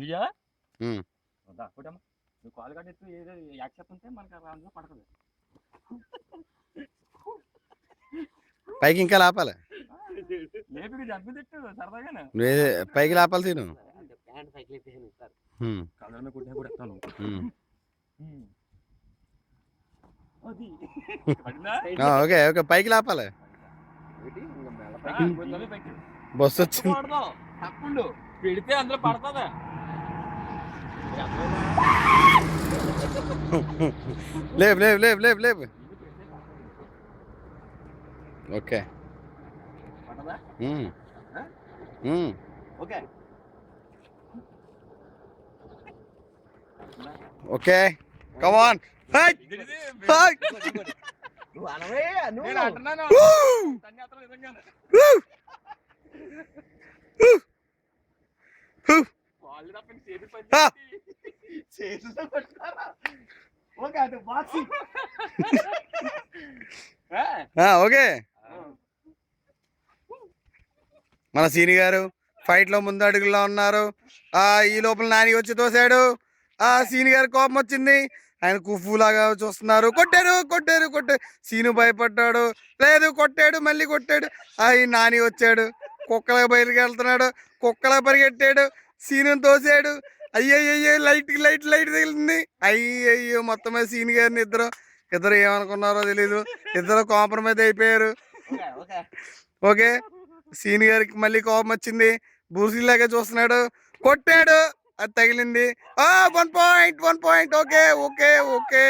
ఇయ్యా ఉమ్. వద్దా కొట్టమ్మా నువ్వు కాలు కట్టెత్తు ఏదో యాక్సెప్ట్ ఉంటే మనకి అందులో పడుతుంది పైకి ఇంకా లాపాలి. లేపి జంపి తిట్టు సరదాగానే నువ్వు పైకి లాపాలి తిను. కలర్ మీద కొట్టినా కూడా ఎత్తాను ఓకే ఓకే పైకి లాపాలి. బస్సు వచ్చింది. తప్పుడు పెడితే అందులో పడుతుందా లేపు లేపు లేపు లేపు లేపు. Okay okay come on. Okay మన సీని గారు ఫైట్ లో ముందు అడుగుల్లో ఉన్నారు. ఈ లోపల నాని వచ్చి తోసాడు. సీని గారి కోపం వచ్చింది. ఆయన కుఫ్ఫులాగా చూస్తున్నారు. కొట్టారు కొట్టారు కొట్టారు. సీను భయపడ్డాడు. లేదు కొట్టాడు మళ్ళీ కొట్టాడు. నాని వచ్చాడు. కుక్కలకు బయలుకి వెళ్తున్నాడు. కుక్కలకు పరిగెట్టాడు. సీను తోసాడు. అయ్యయ్యో లైట్ లైట్ లైట్ తగిలింది. అయ్యయ్యో మొత్తమే సీని గారిని ఇద్దరు ఏమనుకున్నారో తెలీదు. ఇద్దరు కాంప్రమైజ్ అయిపోయారు. ఓకే సీని గారికి మళ్ళీ కోపం వచ్చింది. బూసిలాగా చూస్తున్నాడు. కొట్టాడు. అది తగిలింది. 1 point 1 point. Okay okay okay